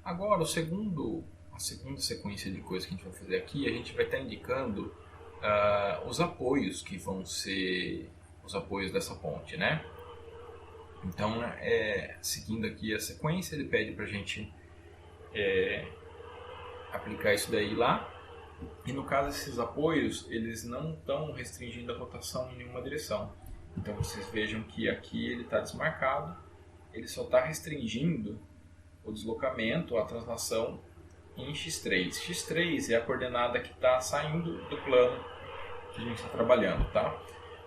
Agora, a segunda sequência de coisas que a gente vai fazer aqui, a gente vai estar indicando os apoios que vão ser os apoios dessa ponte, né? Então, seguindo aqui a sequência, ele pede para a gente aplicar isso daí lá. E no caso, esses apoios, eles não estão restringindo a rotação em nenhuma direção. Então, vocês vejam que aqui ele está desmarcado, ele só está restringindo o deslocamento, a translação em x3. x3 é a coordenada que está saindo do plano que a gente está trabalhando, tá?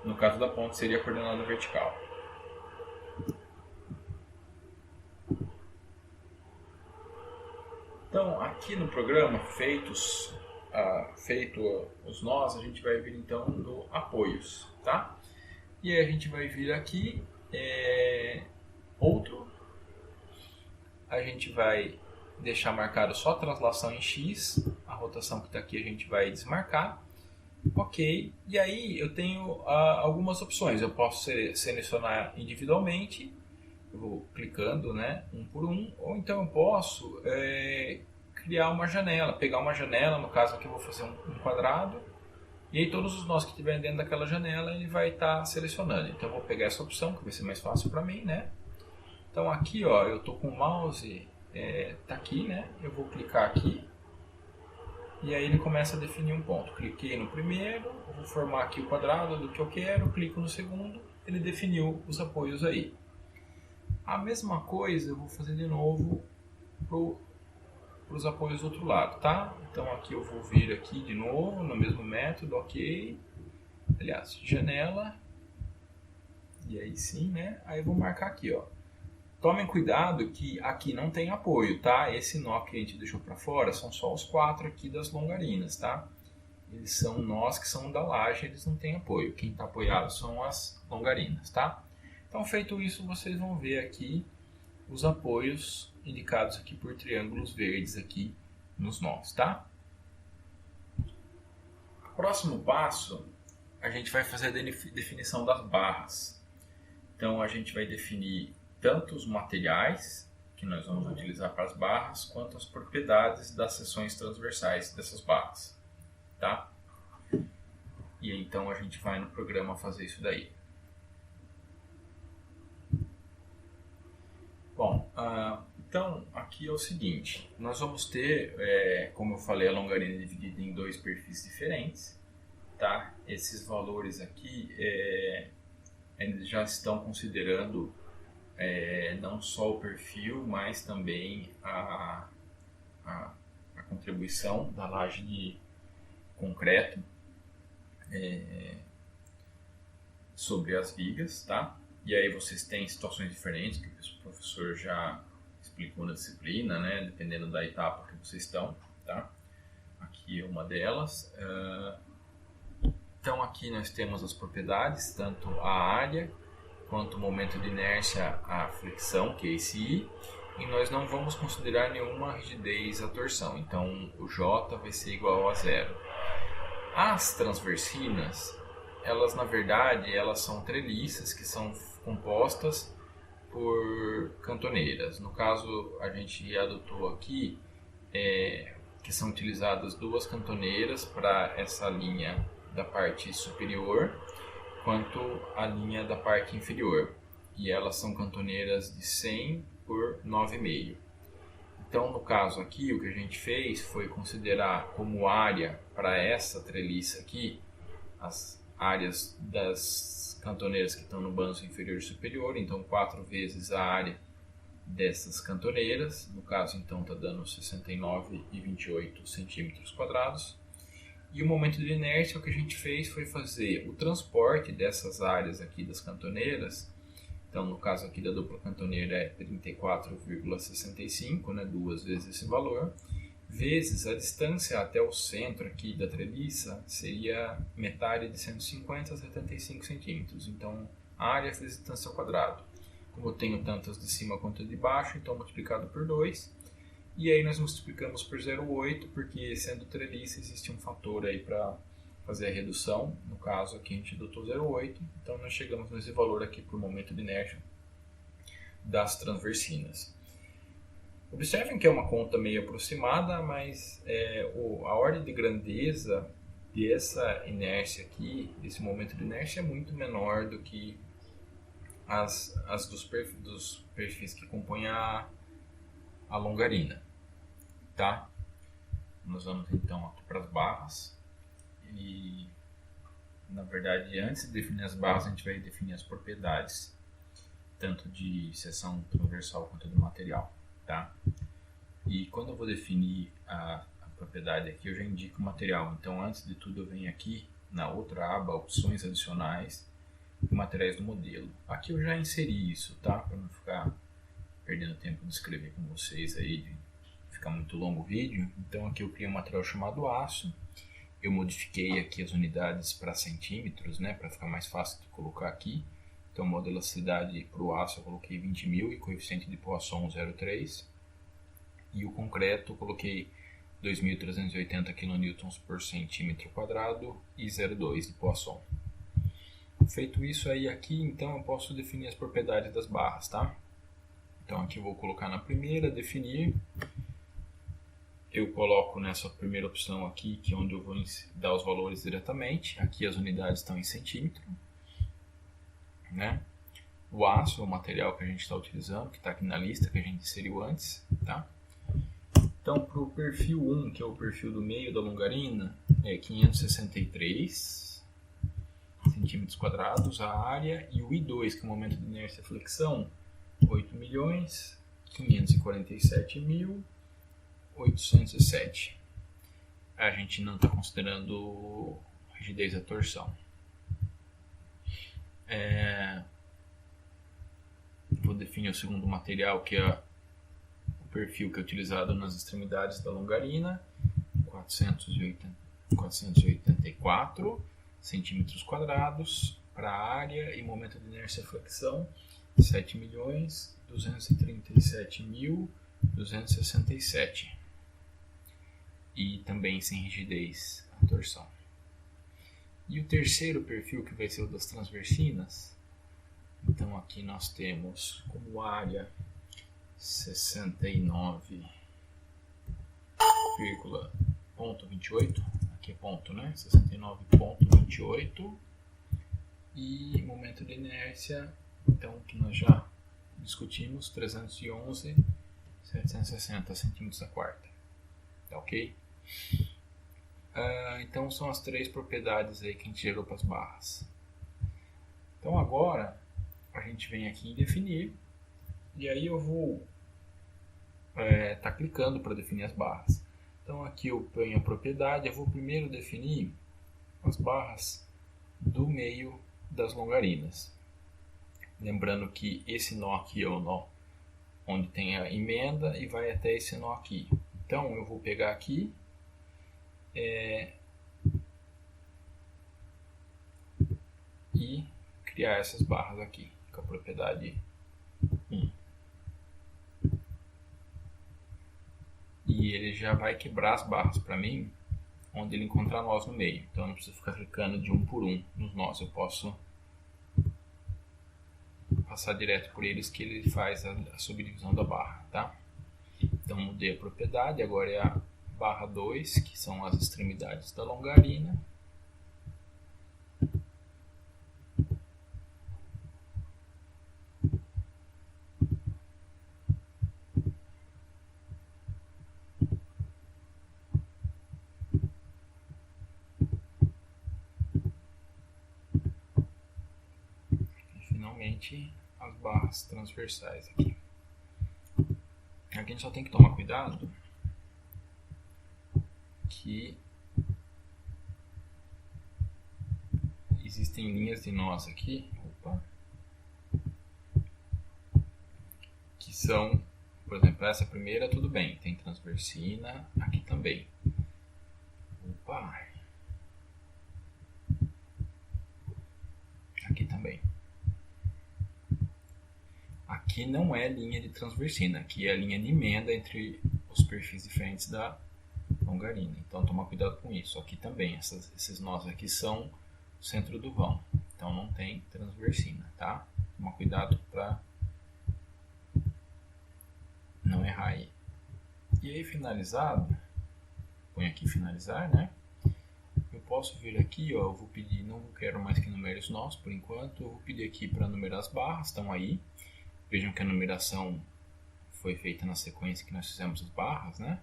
No caso da ponte seria a coordenada vertical. Então, aqui no programa, feito os nós, a gente vai vir então do apoios, tá? E aí a gente vai vir aqui, a gente vai deixar marcado só a translação em x, a rotação que está aqui a gente vai desmarcar, ok, e aí eu tenho algumas opções, eu posso selecionar individualmente, eu vou clicando, né, um por um, ou então eu posso criar uma janela, pegar uma janela, no caso aqui eu vou fazer um quadrado, e aí todos os nós que estiverem dentro daquela janela ele vai estar selecionando. Então eu vou pegar essa opção, que vai ser mais fácil para mim, né? Então aqui, ó, eu estou com o mouse, tá aqui, né? Eu vou clicar aqui, e aí ele começa a definir um ponto. Cliquei no primeiro, vou formar aqui o quadrado do que eu quero, clico no segundo, ele definiu os apoios aí. A mesma coisa eu vou fazer de novo para os apoios do outro lado, tá? Então aqui eu vou vir aqui de novo, no mesmo método, ok. Aliás, janela. E aí sim, né? Aí eu vou marcar aqui, ó. Tomem cuidado que aqui não tem apoio, tá? Esse nó que a gente deixou para fora são só os 4 aqui das longarinas, tá? Eles são nós que são da laje, eles não têm apoio. Quem está apoiado são as longarinas, tá? Então, feito isso, vocês vão ver aqui os apoios indicados aqui por triângulos verdes aqui nos nós, tá? Próximo passo, a gente vai fazer a definição das barras. Então, a gente vai definir tanto os materiais que nós vamos utilizar para as barras, quanto as propriedades das seções transversais dessas barras, tá? E então a gente vai no programa fazer isso daí. Bom, então aqui é o seguinte, nós vamos ter, como eu falei, a longarina dividida em 2 perfis diferentes, tá? Esses valores aqui eles já estão considerando não só o perfil, mas também a contribuição da laje de concreto sobre as vigas, tá? E aí vocês têm situações diferentes que o professor já explicou na disciplina, né? Dependendo da etapa que vocês estão, tá? Aqui é uma delas. Então aqui nós temos as propriedades, tanto a área quanto o momento de inércia, a flexão, que é esse I, e nós não vamos considerar nenhuma rigidez à torção, então o J vai ser igual a 0. As transversinas, elas na verdade elas são treliças que são compostas por cantoneiras. No caso, a gente adotou aqui que são utilizadas 2 cantoneiras para essa linha da parte superior, quanto a linha da parte inferior. E elas são cantoneiras de 100 por 9,5. Então, no caso aqui, o que a gente fez foi considerar como área para essa treliça aqui, as áreas das cantoneiras que estão no banzo inferior e superior, então 4 vezes a área dessas cantoneiras, no caso então está dando 69,28 centímetros quadrados. E o momento de inércia, o que a gente fez foi fazer o transporte dessas áreas aqui das cantoneiras. Então, no caso aqui da dupla cantoneira é 34,65, né, 2 vezes esse valor, vezes a distância até o centro aqui da treliça seria metade de 150 a 75 centímetros. Então, a área vezes a distância ao quadrado. Como eu tenho tantas de cima quanto de baixo, então multiplicado por 2. E aí nós multiplicamos por 0,8, porque sendo treliça existe um fator aí para fazer a redução. No caso aqui a gente adotou 0,8, então nós chegamos nesse valor aqui por momento de inércia das transversinas. Observem que é uma conta meio aproximada, mas a ordem de grandeza dessa inércia aqui, desse momento de inércia, é muito menor do que as dos perfis que compõem a longarina, tá? Nós vamos então aqui para as barras e, na verdade, antes de definir as barras, a gente vai definir as propriedades, tanto de seção transversal quanto do material, tá? E quando eu vou definir a propriedade aqui, eu já indico o material. Então, antes de tudo, eu venho aqui na outra aba, opções adicionais e materiais do modelo. Aqui eu já inseri isso, tá? Para não ficar perdendo tempo de escrever com vocês aí, ficar muito longo o vídeo. Então, aqui eu criei um material chamado aço. Eu modifiquei aqui as unidades para centímetros, né? Para ficar mais fácil de colocar aqui. Então, modelacidade para o aço eu coloquei 20.000 e coeficiente de Poisson 0,3. E o concreto eu coloquei 2.380 kN por centímetro quadrado e 0,2 de Poisson. Feito isso aí aqui, então eu posso definir as propriedades das barras, tá? Então aqui eu vou colocar na primeira, definir. Eu coloco nessa primeira opção aqui, que é onde eu vou dar os valores diretamente. Aqui as unidades estão em centímetro, né? O aço é o material que a gente está utilizando, que está aqui na lista, que a gente inseriu antes, tá? Então, para o perfil 1, que é o perfil do meio da longarina, é 563 centímetros quadrados a área, e o I2, que é o momento de inércia e flexão, 8.547.807. A gente não está considerando rigidez da torção. Vou definir o segundo material, que é o perfil que é utilizado nas extremidades da longarina, 484 centímetros quadrados para a área, e momento de inércia e flexão 7.237.267, e também sem rigidez a torção. E o terceiro perfil, que vai ser o das transversinas, então aqui nós temos como área 69,28, aqui é ponto, né? 69,28, e momento de inércia, então, que nós já discutimos, 311,760 centímetros a quarta, tá ok? Então são as três propriedades aí que a gente gerou para as barras. Então agora a gente vem aqui em definir, e aí eu vou tá clicando para definir as barras. Então aqui eu ponho a propriedade, eu vou primeiro definir as barras do meio das longarinas. Lembrando que esse nó aqui é o nó onde tem a emenda e vai até esse nó aqui. Então eu vou pegar aqui e criar essas barras aqui com a propriedade 1. E ele já vai quebrar as barras para mim onde ele encontrar nós no meio. Então eu não preciso ficar clicando de um por um nos nós, eu posso passar direto por eles, que ele faz a subdivisão da barra, tá? Então mudei a propriedade, agora é a barra 2, que são as extremidades da longarina. E finalmente as barras transversais aqui. Aqui a gente só tem que tomar cuidado que existem linhas de nós aqui, que são, por exemplo, essa primeira tudo bem, tem transversina, aqui também. Aqui também. Aqui não é linha de transversina, aqui é a linha de emenda entre os perfis diferentes da longarina. Então toma cuidado com isso. Aqui também, esses nós aqui são o centro do vão, então não tem transversina, tá? Toma cuidado para não errar aí. E aí finalizado, põe aqui finalizar, né? Eu posso vir aqui, ó, eu vou pedir, não quero mais que numere os nós por enquanto, eu vou pedir aqui para numerar as barras, estão aí. Vejam que a numeração foi feita na sequência que nós fizemos as barras, né?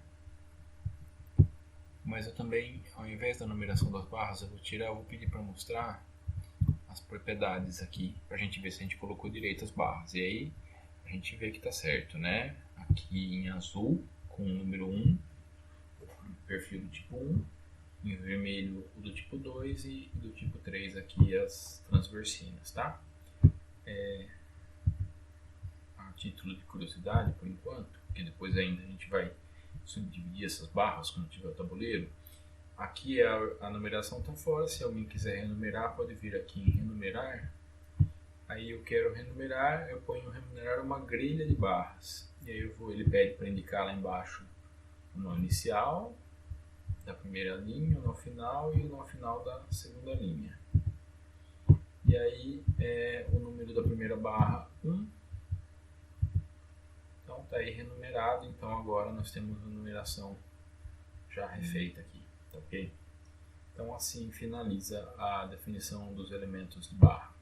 Mas eu também, ao invés da numeração das barras, eu vou pedir para mostrar as propriedades aqui, para a gente ver se a gente colocou direito as barras. E aí a gente vê que está certo, né? Aqui em azul, com o número 1, perfil do tipo 1, em vermelho o do tipo 2 e do tipo 3 aqui as transversinas, tá? A título de curiosidade, por enquanto, porque depois ainda a gente vai subdividir essas barras quando tiver o tabuleiro. Aqui a numeração está fora, se alguém quiser renumerar, pode vir aqui em renumerar. Aí eu quero renumerar, eu ponho renumerar uma grelha de barras. E aí ele pede para indicar lá embaixo o nó inicial da primeira linha, o nó final e o nó final da segunda linha. E aí o número da primeira barra 1. Então está aí renumerado, então agora nós temos a numeração já refeita aqui, tá ok? Então assim finaliza a definição dos elementos de barra.